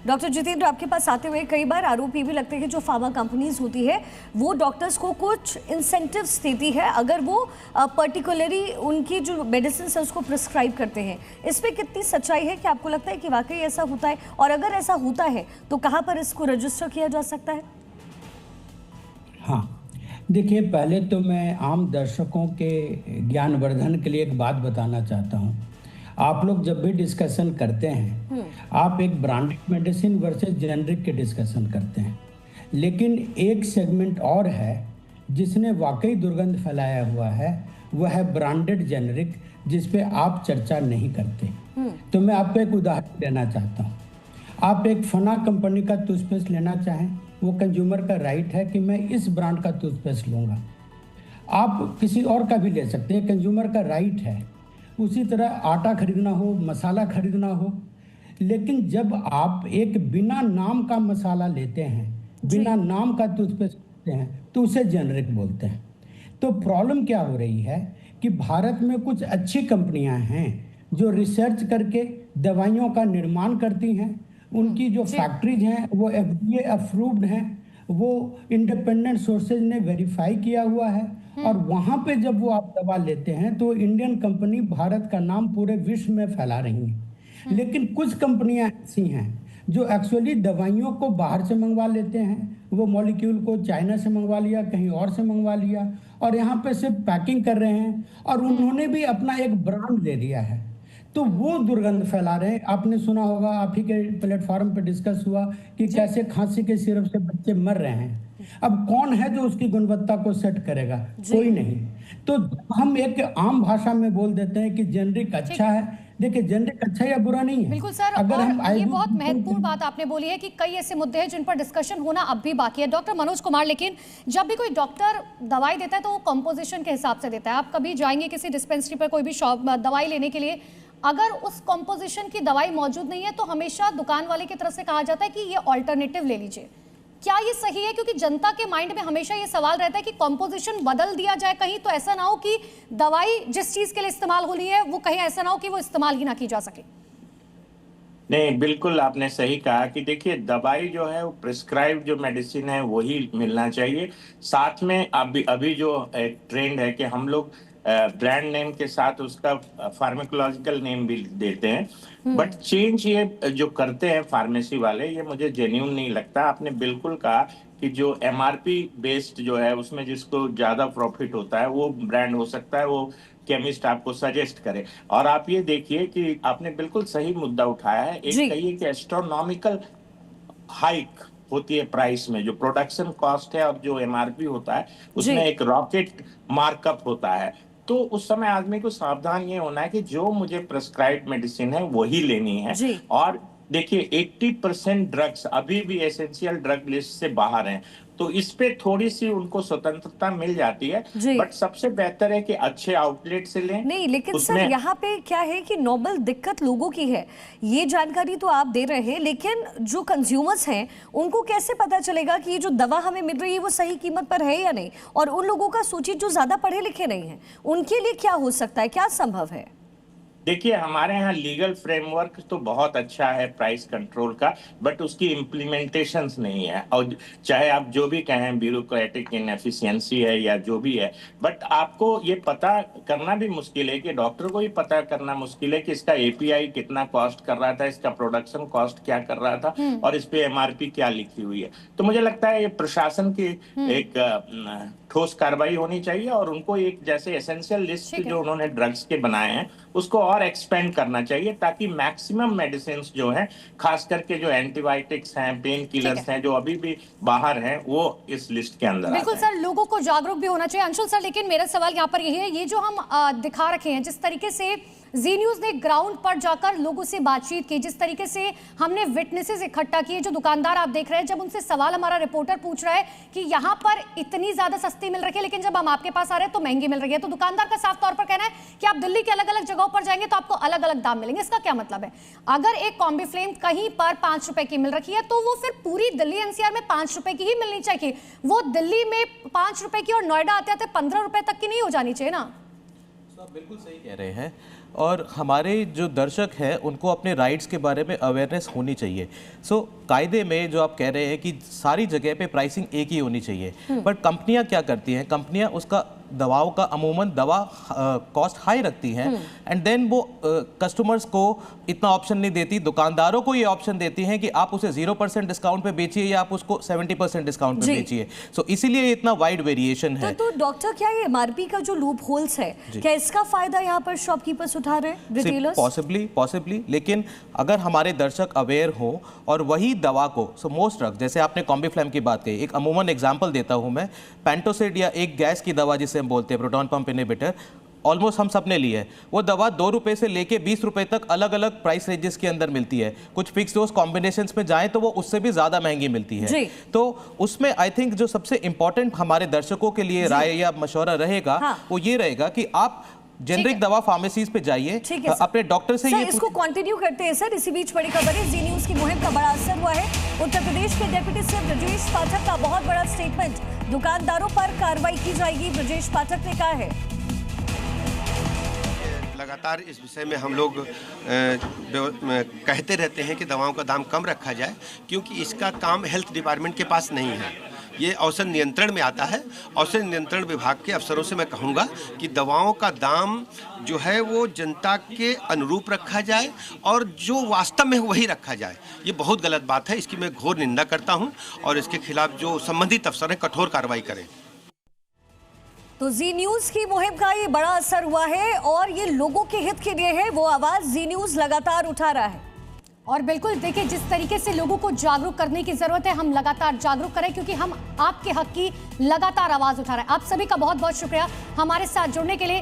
Doctor Jitendra, आपके पास आते हुए कई बार आरोप ये भी लगते हैं कि जो फार्मा कंपनीज होती है वो डॉक्टर्स को कुछ इंसेंटिव्स देती है अगर वो पर्टिकुलरली उनकी जो मेडिसिन है उसको प्रिस्क्राइब करते हैं। इसमें कितनी सच्चाई है कि आपको लगता है कि वाकई ऐसा होता है, और अगर ऐसा होता है तो कहाँ पर इसको रजिस्टर किया जा सकता है? हाँ, देखिए, पहले तो मैं आम दर्शकों के ज्ञानवर्धन के लिए एक बात बताना चाहता हूँ। आप लोग जब भी डिस्कशन करते हैं, आप एक ब्रांडेड मेडिसिन वर्सेस जेनरिक के डिस्कशन करते हैं, लेकिन एक सेगमेंट और है जिसने वाकई दुर्गंध फैलाया हुआ है, वह है ब्रांडेड जेनरिक, जिस पे आप चर्चा नहीं करते। तो मैं आपको एक उदाहरण देना चाहता हूँ। आप एक फना कंपनी का टूथपेस्ट लेना चाहें, वो कंज्यूमर का राइट है कि मैं इस ब्रांड का टूथपेस्ट लूँगा। आप किसी और का भी ले सकते हैं, कंज्यूमर का राइट है। उसी तरह आटा खरीदना हो, मसाला खरीदना हो, लेकिन जब आप एक बिना नाम का मसाला लेते हैं, बिना नाम का टूथपेस्ट लेते हैं, तो उसे जेनरिक बोलते हैं। तो प्रॉब्लम क्या हो रही है कि भारत में कुछ अच्छी कंपनियां हैं जो रिसर्च करके दवाइयों का निर्माण करती हैं। उनकी जो फैक्ट्रीज हैं वो FDA अप्रूव्ड हैं, वो इंडिपेंडेंट सोर्सेज ने वेरीफाई किया हुआ है, और वहाँ पे जब वो आप दवा लेते हैं तो इंडियन कंपनी भारत का नाम पूरे विश्व में फैला रही हैं। लेकिन कुछ कंपनियां ऐसी हैं जो एक्चुअली दवाइयों को बाहर से मंगवा लेते हैं, वो मॉलिक्यूल को चाइना से मंगवा लिया, कहीं और से मंगवा लिया, और यहाँ पे सिर्फ पैकिंग कर रहे हैं, और उन्होंने भी अपना एक ब्रांड दे दिया है। तो वो दुर्गंध फैला रहे हैं। आपने सुना होगा, आप ही के प्लेटफॉर्म पे डिस्कस हुआ कि कैसे खांसी के सिरप से बच्चे मर रहे हैं। अब कौन है जो उसकी गुणवत्ता को सेट करेगा? कोई नहीं। तो हम एक आम भाषा में बोल देते हैं कि जेनरिक अच्छा है। देखिए, जेनरिक अच्छा या बुरा नहीं है। बिल्कुल सर, अगर और हम ये बहुत महत्वपूर्ण बात आपने बोली है कि कई ऐसे मुद्दे हैं जिन पर डिस्कशन होना अब भी बाकी है। डॉक्टर मनोज कुमार, लेकिन जब भी कोई डॉक्टर दवाई देता है तो वो कंपोजिशन के हिसाब से देता है। आप कभी जाएंगे किसी डिस्पेंसरी पर कोई भी शॉप दवाई लेने के लिए, अगर उस कंपोजिशन की दवाई मौजूद नहीं है तो हमेशा दुकान वाले की तरफ से कहा जाता है कि ये ऑल्टरनेटिव ले लीजिए। क्या ये सही है? क्योंकि जनता के माइंड में हमेशा ये सवाल रहता है कि कंपोजिशन बदल दिया जाए कहीं, तो ऐसा ना हो कि दवाई जिस चीज के लिए इस्तेमाल होनी है वो कहीं ऐसा ना हो कि वो इस्तेमाल ही ना की जा सके। नहीं, बिल्कुल आपने सही कहा कि देखिए, दवाई जो है वो प्रिस्क्राइब जो मेडिसिन है वही मिलना चाहिए। साथ में अभी जो ट्रेंड है कि हम लोग ब्रांड नेम के साथ उसका फार्माकोलॉजिकल नेम भी देते हैं, बट चेंज ये जो करते हैं फार्मेसी वाले, ये मुझे जेन्युइन नहीं लगता। आपने बिल्कुल कहा कि जो MRP बेस्ड जो है उसमें जिसको ज्यादा प्रॉफिट होता है वो ब्रांड हो सकता है, वो केमिस्ट आपको सजेस्ट करे। और आप ये देखिए कि आपने बिल्कुल सही मुद्दा उठाया है। एक कहिए कि एस्ट्रोनॉमिकल हाइक होती है प्राइस में, जो प्रोडक्शन कॉस्ट है और जो MRP होता है उसमें एक रॉकेट मार्कअप होता है। तो उस समय आदमी को सावधान ये होना है कि जो मुझे प्रिस्क्राइब्ड मेडिसिन है वही लेनी है। और देखिए, 80% ड्रग्स अभी भी एसेंशियल ड्रग लिस्ट से बाहर हैं, तो इस पे थोड़ी सी उनको स्वतंत्रता मिल जाती है, बट सबसे बेहतर है कि अच्छे आउटलेट से लें। नहीं, लेकिन सर यहाँ पे क्या है कि नॉर्मल दिक्कत लोगों की है। ये जानकारी तो आप दे रहे हैं, लेकिन जो कंज्यूमर्स हैं उनको कैसे पता चलेगा कि ये जो दवा हमें मिल रही है वो सही कीमत पर है या नहीं? और उन लोगों का सोचिए जो ज्यादा पढ़े लिखे नहीं है, उनके लिए क्या हो सकता है, क्या संभव है? देखिए, हमारे यहाँ लीगल फ्रेमवर्क तो बहुत अच्छा है प्राइस कंट्रोल का, बट उसकी इम्प्लीमेंटेशंस नहीं है। और चाहे आप जो भी कहें ब्यूरोक्रेटिक इनएफिशिएंसी है या जो भी है, बट आपको ये पता करना भी मुश्किल है कि डॉक्टर को ही पता करना मुश्किल है कि इसका API कितना कॉस्ट कर रहा था, इसका प्रोडक्शन कॉस्ट क्या कर रहा था, और इस पे MRP क्या लिखी हुई है। तो मुझे लगता है ये प्रशासन की एक ठोस कार्रवाई होनी चाहिए, और उनको एक जैसे एसेंशियल लिस्ट जो उन्होंने ड्रग्स के बनाए हैं उसको और एक्सपेंड करना चाहिए, ताकि मैक्सिमम मेडिसिन जो हैं, खास करके जो एंटीबायोटिक्स हैं, पेन किलर्स हैं, जो अभी भी बाहर हैं, वो इस लिस्ट के अंदर बिल्कुल सर, लोगों को जागरूक भी होना चाहिए। अंशुल सर, लेकिन मेरा सवाल यहाँ पर यही है, ये जो हम दिखा रखे हैं, जिस तरीके से जी न्यूज ने ग्राउंड पर जाकर लोगों से बातचीत की, जिस तरीके से हमने विटनेसेस इकट्ठा किए, जो दुकानदार आप देख रहे हैं, जब उनसे सवाल हमारा रिपोर्टर पूछ रहा है कि यहाँ पर इतनी ज्यादा सस्ती मिल रही है लेकिन जब हम आपके पास आ रहे हैं तो महंगी मिल रही है, तो दुकानदार का साफ तौर पर कहना है कि आप दिल्ली के अलग अलग जगहों पर जाएंगे तो आपको अलग अलग दाम मिलेंगे। इसका क्या मतलब है? अगर एक कॉम्बीफ्लेम कहीं पर 5 रुपए की मिल रही है तो वो फिर पूरी दिल्ली NCR में 5 रुपए की ही मिलनी चाहिए। वो दिल्ली में 5 रुपए की और नोएडा आते आते 15 रुपए तक की नहीं हो जानी चाहिए ना? आप बिल्कुल सही कह रहे हैं। और हमारे जो दर्शक हैं उनको अपने राइट्स के बारे में अवेयरनेस होनी चाहिए। सो कायदे में जो आप कह रहे हैं कि सारी जगह पे प्राइसिंग एक ही होनी चाहिए, बट कंपनियां क्या करती हैं, कंपनियां उसका दवाओं का अमूमन दवा कॉस्ट हाई रखती हैं एंड देन वो कस्टमर्स को इतना ऑप्शन नहीं देती, दुकानदारों को ये ऑप्शन देती हैं कि आप उसे 0% डिस्काउंट पे बेचिए या आप उसको 70% डिस्काउंट पे बेचिए। सो इसीलिए इतना वाइड वेरिएशन है। तो डॉक्टर क्या ये एमआरपी का जो लूप होल्स है, क्या इसका फायदा यहाँ पर शॉपकीपर्स उठा रहे हैं, रिटेलर्स? पॉसिबली, लेकिन अगर हमारे दर्शक अवेयर हो और वही दवा को, सो मोस्ट ड्रग, जैसे आपने कॉम्बीफ्लैम की बात कही, एक अमूमन एग्जांपल देता हूं मैं, पेंटोसिड या एक गैस की दवा जिसे हम बोलते हैं प्रोटॉन पंप इनहिबिटर, ऑलमोस्ट हम सब ने ली है। वो दवा 2 रुपए से लेके 20 रुपए तक अलग अलग प्राइस रेंजेस के अंदर मिलती है। कुछ फिक्स डोज कॉम्बिनेशंस में जाएं तो वो उससे भी ज्यादा महंगी मिलती है। तो उसमें आई थिंक जो सबसे इंपॉर्टेंट हमारे दर्शकों के लिए राय या मशवरा रहेगा, वो ये रहेगा कि आप जेनरिक दवा फार्मेसीज पे जाइए, अपने डॉक्टर से ये इसको कंटिन्यू करते हैं सर। इसी बीच बड़ी खबर है, जी न्यूज की मुहिम का बड़ा असर हुआ है। उत्तर प्रदेश के डिप्टी सीएम ब्रजेश पाठक का बहुत बड़ा स्टेटमेंट, दुकानदारों पर कार्रवाई की जाएगी, ब्रजेश पाठक ने कहा है। लगातार इस विषय में हम लोग कहते रहते हैं कि दवाओं का दाम कम रखा जाए, क्योंकि इसका काम हेल्थ डिपार्टमेंट के पास नहीं है, ये औषध नियंत्रण में आता है। औषध नियंत्रण विभाग के अफसरों से मैं कहूँगा कि दवाओं का दाम जो है वो जनता के अनुरूप रखा जाए और जो वास्तव में वही रखा जाए। ये बहुत गलत बात है, इसकी मैं घोर निंदा करता हूँ और इसके खिलाफ जो संबंधित अफसर हैं कठोर कार्रवाई करें। तो जी न्यूज की मुहिम का ये बड़ा असर हुआ है और ये लोगों के हित के लिए है, वो आवाज जी न्यूज लगातार उठा रहा है। और बिल्कुल देखिए, जिस तरीके से लोगों को जागरूक करने की जरूरत है, हम लगातार जागरूक करें, क्योंकि हम आपके हक की लगातार आवाज उठा रहे हैं। आप सभी का बहुत बहुत शुक्रिया हमारे साथ जुड़ने के लिए।